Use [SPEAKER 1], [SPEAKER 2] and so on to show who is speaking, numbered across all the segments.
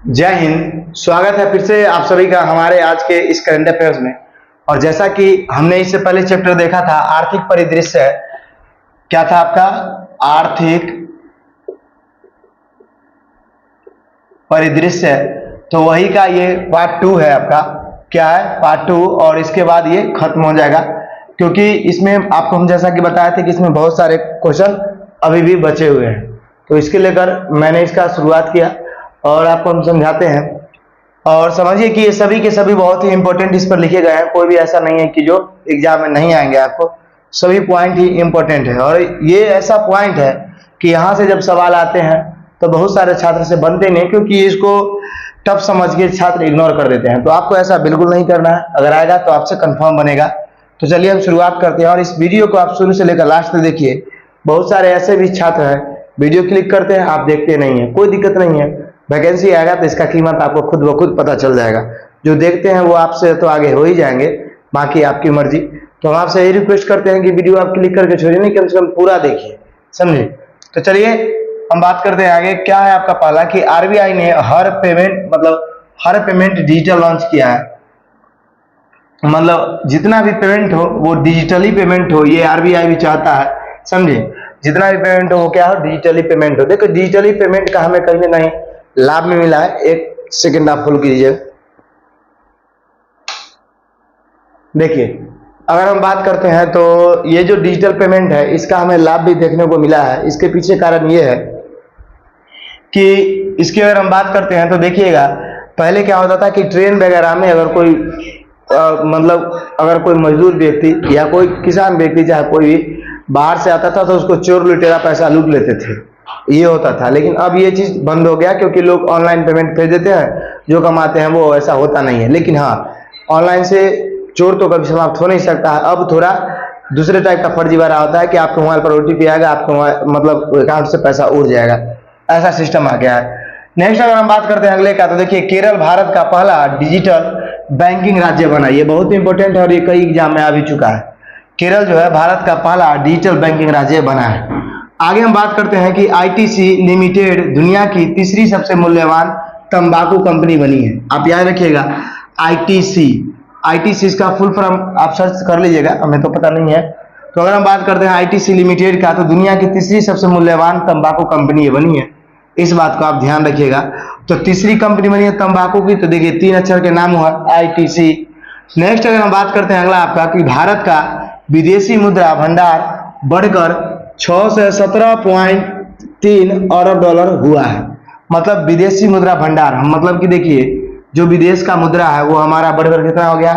[SPEAKER 1] जय हिंद। स्वागत है फिर से आप सभी का हमारे आज के इस करंट अफेयर्स में। और जैसा कि हमने इससे पहले चैप्टर देखा था आर्थिक परिदृश्य, क्या था आपका? आर्थिक परिदृश्य। तो वही का ये पार्ट 2 है आपका। क्या है? पार्ट 2। और इसके बाद ये खत्म हो जाएगा, क्योंकि इसमें आपको हम जैसा कि बताए थे कि इसमें बहुत सारे क्वेश्चन अभी भी बचे हुए हैं। तो इसके लेकर मैंने इसका शुरुआत किया और आपको हम समझाते हैं। और समझिए कि ये सभी के सभी बहुत ही इंपॉर्टेंट इस पर लिखे गए हैं। कोई भी ऐसा नहीं है कि जो एग्जाम में नहीं आएंगे, आपको सभी पॉइंट ही इंपॉर्टेंट है। और ये ऐसा पॉइंट है कि यहाँ से जब सवाल आते हैं तो बहुत सारे छात्र से बनते नहीं, क्योंकि इसको टफ समझ के छात्र इग्नोर कर देते हैं। तो आपको ऐसा बिल्कुल नहीं करना है। अगर आएगा तो आपसे कंफर्म बनेगा। तो चलिए हम शुरुआत करते हैं और इस वीडियो को आप शुरू से लेकर लास्ट तक देखिए। बहुत सारे ऐसे भी छात्र हैं वीडियो क्लिक करते हैं, आप देखते नहीं है। कोई दिक्कत नहीं है, वैकेंसी आएगा तो इसका कीमत आपको खुद ब खुद पता चल जाएगा। जो देखते हैं वो आपसे तो आगे हो ही जाएंगे, बाकी आपकी मर्जी। तो हम आपसे यही रिक्वेस्ट करते हैं कि वीडियो आप क्लिक करके छोड़िए नहीं, कम से कम पूरा देखिए, समझे। तो चलिए हम बात करते हैं आगे। क्या है आपका पहला कि आरबीआई ने हर पेमेंट डिजिटल लॉन्च किया है। मतलब जितना भी पेमेंट हो वो डिजिटली पेमेंट हो, ये आरबीआई भी चाहता है, समझे। जितना भी पेमेंट हो वो क्या हो, डिजिटली पेमेंट हो। देखो डिजिटली पेमेंट का हमें कहीं ना कहीं लाभ में मिला है। एक सेकंड आप फुल कीजिए। देखिए अगर हम बात करते हैं तो ये जो डिजिटल पेमेंट है इसका हमें लाभ भी देखने को मिला है। इसके पीछे कारण ये है कि इसकी अगर हम बात करते हैं तो देखिएगा पहले क्या होता था कि ट्रेन वगैरह में अगर कोई मतलब अगर कोई मजदूर व्यक्ति या कोई किसान व्यक्ति चाहे कोई भी बाहर से आता था तो उसको चोर लुटेरा पैसा लूट लेते थे, ये होता था। लेकिन अब ये चीज बंद हो गया, क्योंकि लोग ऑनलाइन पेमेंट भेज देते हैं, जो कमाते हैं वो ऐसा होता नहीं है। लेकिन हाँ, ऑनलाइन से चोर तो कभी समाप्त हो नहीं सकता है। अब थोड़ा दूसरे टाइप का फर्जीवाड़ा होता है कि आपके मोबाइल पर ओटीपी आएगा, आपके मतलब अकाउंट से पैसा उड़ जाएगा, ऐसा सिस्टम आ गया है। नेक्स्ट अगर हम बात करते हैं अगले का, तो देखिए केरल भारत का पहला डिजिटल बैंकिंग राज्य बना। ये बहुत इंपॉर्टेंट है और ये कई एग्जाम में आ भी चुका है। केरल जो है भारत का पहला डिजिटल बैंकिंग राज्य बना है। आगे हम बात करते हैं कि आईटीसी लिमिटेड दुनिया की तीसरी सबसे मूल्यवान तंबाकू कंपनी बनी है। आप याद रखिएगा आईटीसी। आईटीसी इसका फुल फॉर्म आप सर्च कर लीजिएगा, हमें तो पता नहीं है। तो अगर हम बात करते हैं आईटीसी लिमिटेड का, तो दुनिया की तीसरी सबसे मूल्यवान तंबाकू कंपनी बनी है। इस बात को आप ध्यान रखिएगा। तो तीसरी कंपनी बनी है तंबाकू की, तो देखिए 3 अक्षर के नाम हुआ आईटीसी। नेक्स्ट अगर हम बात करते हैं अगला आपका कि भारत का विदेशी मुद्रा भंडार बढ़कर 6 से 17.3 अरब डॉलर हुआ है। मतलब विदेशी मुद्रा भंडार, हम मतलब कि देखिए जो विदेश का मुद्रा है वो हमारा बढ़कर कितना हो गया,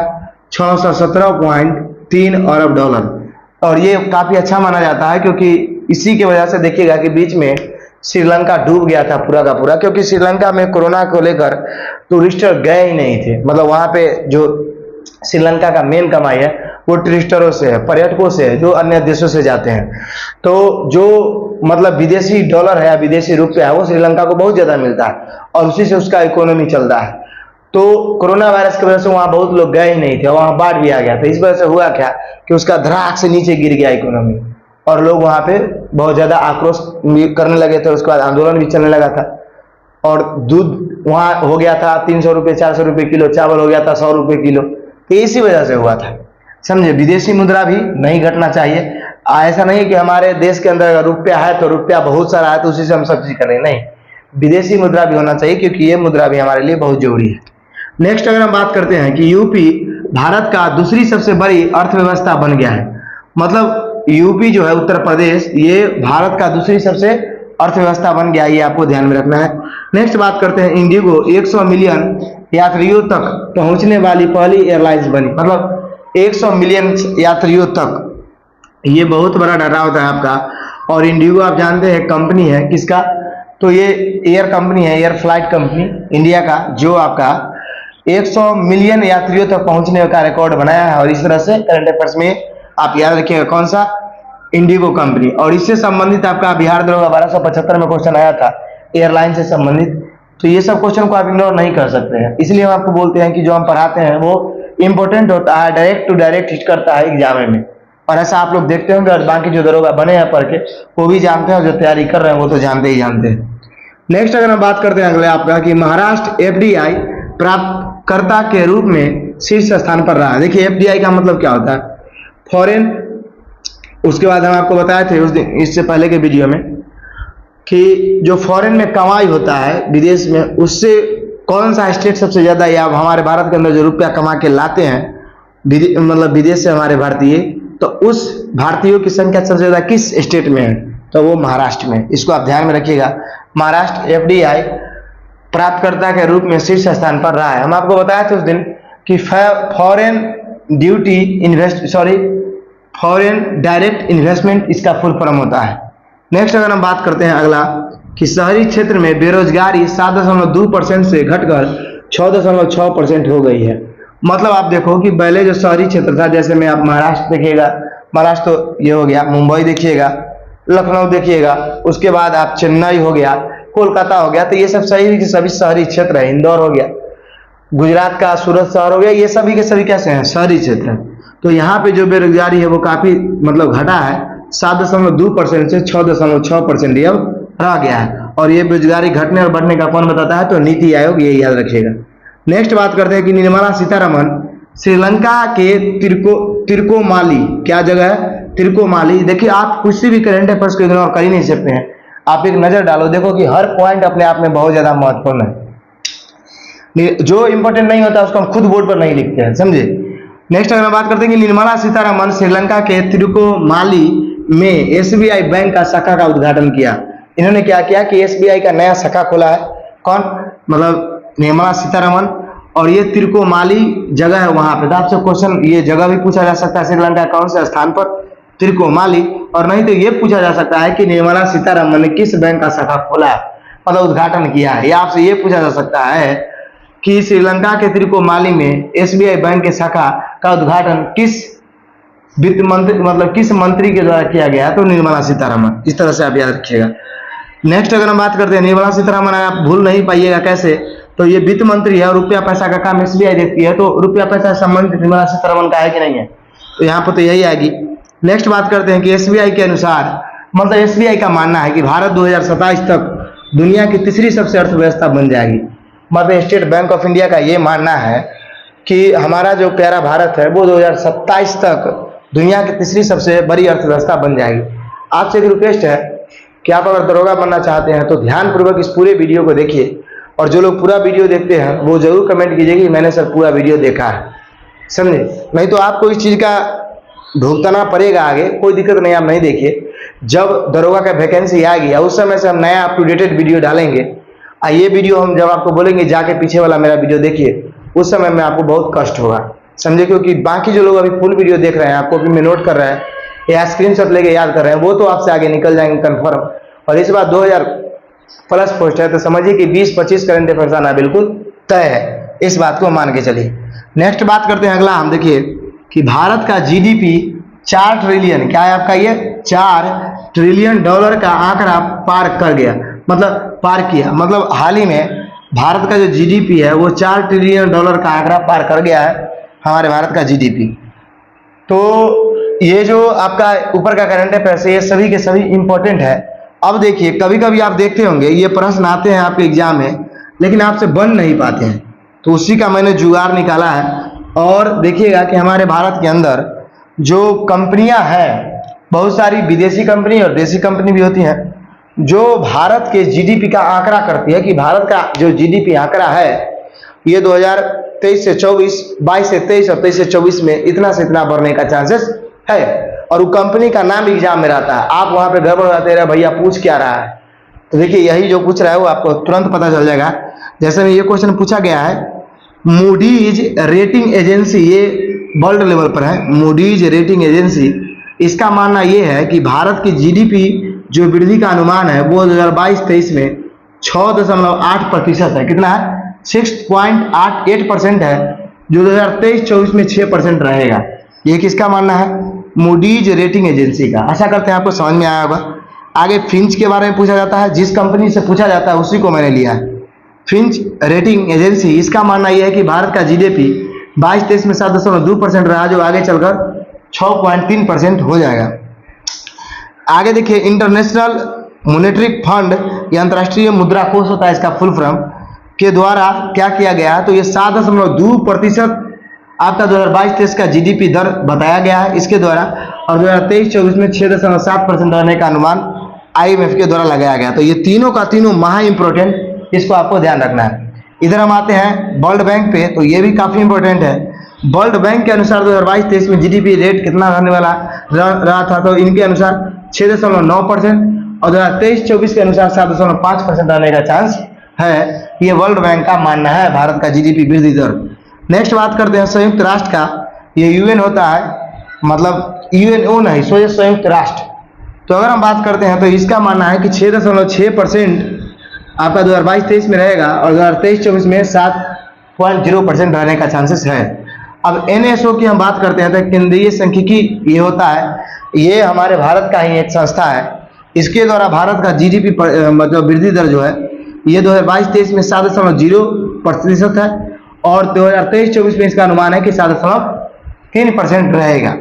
[SPEAKER 1] 617.3 अरब डॉलर। और ये काफी अच्छा माना जाता है, क्योंकि इसी की वजह से देखिएगा कि बीच में श्रीलंका डूब गया था पूरा का पूरा, क्योंकि श्रीलंका में कोरोना को लेकर टूरिस्टर गए ही नहीं थे। मतलब वहां पे जो श्रीलंका का मेन कमाई है वो टूरिस्टरों से है, पर्यटकों से है, जो अन्य देशों से जाते हैं। तो जो मतलब विदेशी डॉलर है या विदेशी रुपया है वो श्रीलंका को बहुत ज्यादा मिलता है और उसी से उसका इकोनॉमी चलता है। तो कोरोना वायरस की वजह से वहां बहुत लोग गए ही नहीं थे, वहां बाढ़ भी आ गया था। इस वजह से हुआ क्या कि उसका धड़ाक से नीचे गिर गया इकोनॉमी और लोग वहां पे बहुत ज्यादा आक्रोश करने लगे थे। उसके बाद आंदोलन भी चलने लगा था और दूध वहां हो गया था 300 रुपये 400 रुपये किलो, चावल हो गया था 100 रुपये किलो। तो इसी वजह से हुआ था, समझे। विदेशी मुद्रा भी नहीं घटना चाहिए। ऐसा नहीं है कि हमारे देश के अंदर अगर रुपया है तो रुपया बहुत सारा है तो उसी से हम सब चीज करें, नहीं। विदेशी मुद्रा भी होना चाहिए, क्योंकि ये मुद्रा भी हमारे लिए बहुत जरूरी है। नेक्स्ट अगर हम बात करते हैं कि यूपी भारत का दूसरी सबसे बड़ी अर्थव्यवस्था बन गया है। मतलब यूपी जो है उत्तर प्रदेश, ये भारत का दूसरी सबसे अर्थव्यवस्था बन गया, ये आपको ध्यान में रखना है। नेक्स्ट बात करते हैं इंडिगो 100 मिलियन यात्रियों तक पहुंचने वाली पहली एयरलाइंस बनी। मतलब 100 मिलियन यात्रियों तक, ये बहुत बड़ा डाटा होता है आपका। और इंडिगो आप जानते हैं कंपनी है किसका, तो ये एयर कंपनी है, एयर फ्लाइट कंपनी इंडिया का, जो आपका 100 मिलियन यात्रियों तक पहुंचने का रिकॉर्ड बनाया है। और इस तरह से करंट अफेयर्स में आप याद रखिएगा कौन सा, इंडिगो कंपनी। और इससे संबंधित आपका बिहार दरोगा 1275 में क्वेश्चन आया था एयरलाइन से संबंधित। तो ये सब क्वेश्चन को आप इग्नोर नहीं कर सकते हैं, इसलिए हम आपको बोलते हैं कि जो हम पढ़ाते हैं वो इंपॉर्टेंट होता है, डायरेक्ट टू डायरेक्ट हिट करता है एग्जाम में। और ऐसा आप लोग देखते होंगे और बाकी जो दरोगा बने हैं पढ़ के वो भी जानते हैं, और जो तैयारी कर रहे हैं वो तो जानते ही जानते हैं। नेक्स्ट अगर हम बात करते हैं अगले आपका कि महाराष्ट्र एफडीआई प्राप्तकर्ता के रूप में शीर्ष स्थान पर रहा। देखिए एफडीआई का मतलब क्या होता है, फॉरेन। उसके बाद हम आपको बताए थे उस दिन, इससे पहले के वीडियो में, कि जो फॉरेन में कमाई होता है विदेश में, उससे कौन सा स्टेट सबसे ज्यादा, या हमारे भारत के अंदर जो रुपया कमा के लाते हैं मतलब विदेश से हमारे भारतीय, तो उस भारतीयों की संख्या सबसे ज्यादा किस स्टेट में है, तो वो महाराष्ट्र में। इसको आप ध्यान में रखिएगा। महाराष्ट्र एफडीआई प्राप्तकर्ता के रूप में शीर्ष स्थान पर रहा है। हम आपको बताए थे उस दिन कि फॉरेन फॉरेन डायरेक्ट इन्वेस्टमेंट इसका फुल फॉर्म होता है। नेक्स्ट अगर हम बात करते हैं अगला कि शहरी क्षेत्र में बेरोजगारी 7.2% से घटकर 6.6% हो गई है। मतलब आप देखो कि पहले जो शहरी क्षेत्र था, जैसे में आप महाराष्ट्र देखिएगा, महाराष्ट्र तो ये हो गया, मुंबई देखिएगा, लखनऊ देखिएगा, उसके बाद आप चेन्नई हो गया, कोलकाता हो गया, तो ये सब सभी शहरी क्षेत्र है। इंदौर हो गया, गुजरात का सूरत शहर हो गया, ये सभी के सभी कैसे हैं, शहरी क्षेत्र है। तो यहाँ पे जो बेरोजगारी है वो काफी मतलब घटा है, 7.2% से 6.6% ये अब रह गया है। और ये बेरोजगारी घटने और बढ़ने का कौन बताता है, तो नीति आयोग, ये याद रखिएगा। नेक्स्ट बात करते हैं कि निर्मला सीतारमण श्रीलंका के तिरुकोमाली, क्या जगह है, तिरुकोमाली। देखिए आप कुछ भी करंट अफेयर्स को इग्नोर कर ही नहीं सकते हैं, आप एक नजर डालो, देखो कि हर पॉइंट अपने आप में बहुत ज्यादा महत्वपूर्ण है। जो इंपॉर्टेंट नहीं होता उसको हम खुद बोर्ड पर नहीं लिखते हैं, समझे। नेक्स्ट अगर बात करते हैं कि निर्मला सीतारमण श्रीलंका के तिरुकोमाली में एसबीआई बैंक का शाखा का उद्घाटन किया। इन्होंने क्या किया कि एसबीआई का नया शाखा खोला है, कौन, मतलब निर्मला सीतारमण। और ये तिरुकोमाली जगह है वहां पे। तो आपसे क्वेश्चन ये जगह भी पूछा जा सकता है, श्रीलंका कौन से स्थान पर, तिरुकोमाली। और नहीं तो ये पूछा जा सकता है कि निर्मला सीतारमण ने किस बैंक का शाखा खोला है, मतलब उद्घाटन किया है। या आपसे ये पूछा जा सकता है कि श्रीलंका के तिरुकोमाली में एसबीआई बैंक के शाखा का उद्घाटन किस वित्त मंत्री, मतलब किस मंत्री के द्वारा किया गया, तो निर्मला सीतारमण। इस तरह से आप याद रखिएगा। नेक्स्ट अगर हम बात करते हैं निर्मला सीतारमण, आप भूल नहीं पाइएगा कैसे, तो ये वित्त मंत्री है और रुपया पैसा का काम एसबीआई देखती है, तो रुपया पैसा संबंधित निर्मला सीतारमण का है कि नहीं है, तो यहाँ पर तो यही आएगी। नेक्स्ट बात करते हैं कि एसबीआई के अनुसार, मतलब एसबीआई का मानना है कि भारत 2027 तक दुनिया की तीसरी सबसे अर्थव्यवस्था बन जाएगी। मतलब स्टेट बैंक ऑफ इंडिया का ये मानना है कि हमारा जो प्यारा भारत है वो 2027 तक दुनिया की तीसरी सबसे बड़ी अर्थव्यवस्था बन जाएगी। आपसे एक रिक्वेस्ट है कि आप अगर दरोगा बनना चाहते हैं तो ध्यानपूर्वक इस पूरे वीडियो को देखिए, और जो लोग पूरा वीडियो देखते हैं वो जरूर कमेंट कीजिए कि मैंने सर पूरा वीडियो देखा है, समझे। नहीं तो आपको इस चीज का भुगतना पड़ेगा आगे, कोई दिक्कत नहीं, आप नहीं देखिए। जब दरोगा का वैकेंसी आएगी उस समय से हम नया अप टू डेटेड वीडियो डालेंगे। ये वीडियो हम जब आपको बोलेंगे जाके पीछे वाला मेरा वीडियो देखिए, उस समय में आपको बहुत कष्ट होगा, समझे। क्योंकि बाकी जो लोग अभी फुल वीडियो देख रहे हैं, आपको भी में नोट कर रहे हैं या स्क्रीनशॉट लेके याद कर रहे हैं, वो तो आपसे आगे निकल जाएंगे कंफर्म। और इस बार 2000 प्लस पोस्ट है, तो समझिए कि 20-25 करंट अफेयर्स आना बिल्कुल तय है, इस बात को मान के चलिए। नेक्स्ट बात करते हैं अगला, हम देखिए कि भारत का जीडीपी 4 ट्रिलियन, क्या है आपका, ये 4 ट्रिलियन डॉलर का आंकड़ा पार कर गया, मतलब पार किया। मतलब हाल ही में भारत का जो जीडीपी है वो 4 ट्रिलियन डॉलर का आंकड़ा पार कर गया है, हमारे भारत का जीडीपी। तो ये जो आपका ऊपर का करंट अफेयर्स है, ये सभी के सभी इंपॉर्टेंट है। अब देखिए कभी कभी आप देखते होंगे ये प्रश्न आते हैं आपके एग्जाम में, लेकिन आपसे बन नहीं पाते हैं, तो उसी का मैंने जुगाड़ निकाला है। और देखिएगा कि हमारे भारत के अंदर जो कंपनियां हैं, बहुत सारी विदेशी कंपनी और देसी कंपनी भी होती हैं, जो भारत के जीडीपी का आंकड़ा करती है कि भारत का जो जीडीपी आंकड़ा है ये 2023 से 24, 22 से 23 और 23 से 24 में इतना से इतना बढ़ने का चांसेस है। और वो कंपनी का नाम एग्जाम में रहता है, आप वहां पे गड़बड़ रहते रहे भैया पूछ क्या रहा है, तो देखिए यही जो पूछ रहा है वो आपको तुरंत पता चल जाएगा। जैसे में ये क्वेश्चन पूछा गया है, मूडीज रेटिंग एजेंसी, ये वर्ल्ड लेवल पर है, मूडीज रेटिंग एजेंसी, इसका मानना ये है कि भारत की जीडीपी जो वृद्धि का अनुमान है वो 2022-23 में 6.8% है। कितना है, 6.88% है, जो 2023-24 में 6% रहेगा। ये किसका मानना है, मूडीज रेटिंग एजेंसी का। आशा करते हैं आपको समझ में आया होगा। आगे फिंच के बारे में पूछा जाता है, जिस कंपनी से पूछा जाता है उसी को मैंने लिया है, फिंच रेटिंग एजेंसी। इसका मानना यह है कि भारत का जीडीपी 22-23 में 7.2% रहा, जो आगे चलकर 6.3% हो जाएगा। आगे देखिए इंटरनेशनल मॉनेटरी फंड, ये अंतर्राष्ट्रीय मुद्रा कोष होता है इसका फुल फॉर्म, के द्वारा क्या किया गया है, तो ये 7.2% आपका 2022-23 का जीडीपी दर बताया गया है इसके द्वारा, और 2023-24 में 6.7% रहने का अनुमान आईएमएफ के द्वारा लगाया गया। तो ये तीनों का तीनों महा इंपॉर्टेंट, इसको आपको ध्यान रखना है। इधर हम आते हैं वर्ल्ड बैंक पे, तो ये भी काफी इंपॉर्टेंट है। वर्ल्ड बैंक के अनुसार 2022-23 में जीडीपी रेट कितना रहने वाला रहा था, तो इनके अनुसार 6.9% और 2023-24 के अनुसार 7.5% रहने का चांस है। ये वर्ल्ड बैंक का मानना है भारत का जीडीपी वृद्धि दर। नेक्स्ट बात करते हैं संयुक्त राष्ट्र का। ये यूएन होता है, मतलब यूएनओ नहीं, संयुक्त राष्ट्र। तो अगर हम बात करते हैं तो इसका मानना है कि 6.6% आपका 2022-23 में रहेगा और 2023-24 में 7.0% रहने का चांसेस है। अब एनएसओ की हम बात करते हैं तो केंद्रीय सांख्यिकी ये होता है, ये हमारे भारत का ही एक संस्था है। इसके द्वारा भारत का जीडीपी मतलब वृद्धि दर जो है ये 2022-23 में 7.0% है और 2023-24 में इसका अनुमान है कि 7.3% रहेगा।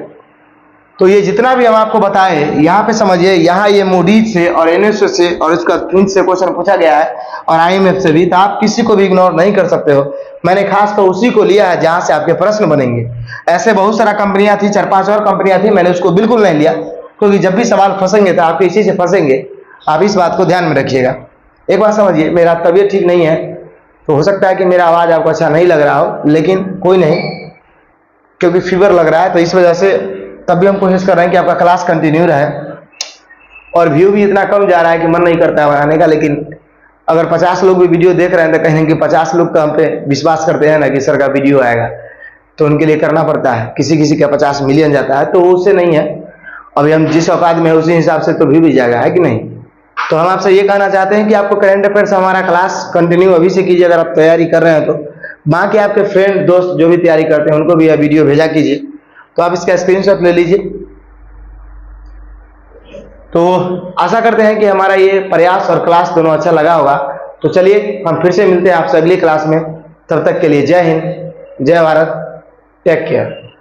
[SPEAKER 1] तो ये जितना भी हम आपको बताए यहाँ पे समझिए, यहाँ ये मूडीज से और एनएसओ से और इसका फिंच से क्वेश्चन पूछा गया है और आईएमएफ से भी, तो आप किसी को भी इग्नोर नहीं कर सकते हो। मैंने खास कर उसी को लिया है जहां से आपके प्रश्न बनेंगे। ऐसे बहुत सारा कंपनियां थी, 4-5 और कंपनियां थी, मैंने उसको बिल्कुल नहीं लिया, क्योंकि जब भी सवाल फंसेंगे तो आपके इसी से फंसेंगे। आप इस बात को ध्यान में रखिएगा। एक बात समझिए, मेरा तबीयत ठीक नहीं है, तो हो सकता है कि मेरा आवाज आपको अच्छा नहीं लग रहा हो, लेकिन कोई नहीं, क्योंकि फीवर लग रहा है, तो इस वजह से तब भी हम कोशिश कर रहे हैं कि आपका क्लास कंटिन्यू रहे। और व्यू भी इतना कम जा रहा है कि मन नहीं करता है बनाने का, लेकिन अगर 50 लोग भी वीडियो देख रहे हैं तो कहेंगे कि 50 लोग तो हम पे विश्वास करते हैं ना कि सर का वीडियो आएगा, तो उनके लिए करना पड़ता है। किसी किसी का 50 मिलियन जाता है, तो उससे नहीं है। अभी हम जिस औकात में है उसी हिसाब से तो व्यू भी जाएगा, है कि नहीं। तो हम आपसे ये कहना चाहते हैं कि आपको करंट अफेयर्स हमारा क्लास कंटिन्यू अभी से कीजिए, अगर आप तैयारी कर रहे हैं तो। बाकी आपके फ्रेंड दोस्त जो भी तैयारी करते हैं उनको भी यह वीडियो भेजा कीजिए, तो आप इसका स्क्रीनशॉट ले लीजिए। तो आशा करते हैं कि हमारा ये प्रयास और क्लास दोनों अच्छा लगा होगा। तो चलिए हम फिर से मिलते हैं आपसे अगली क्लास में। तब तक के लिए जय हिंद, जय भारत, टेक केयर।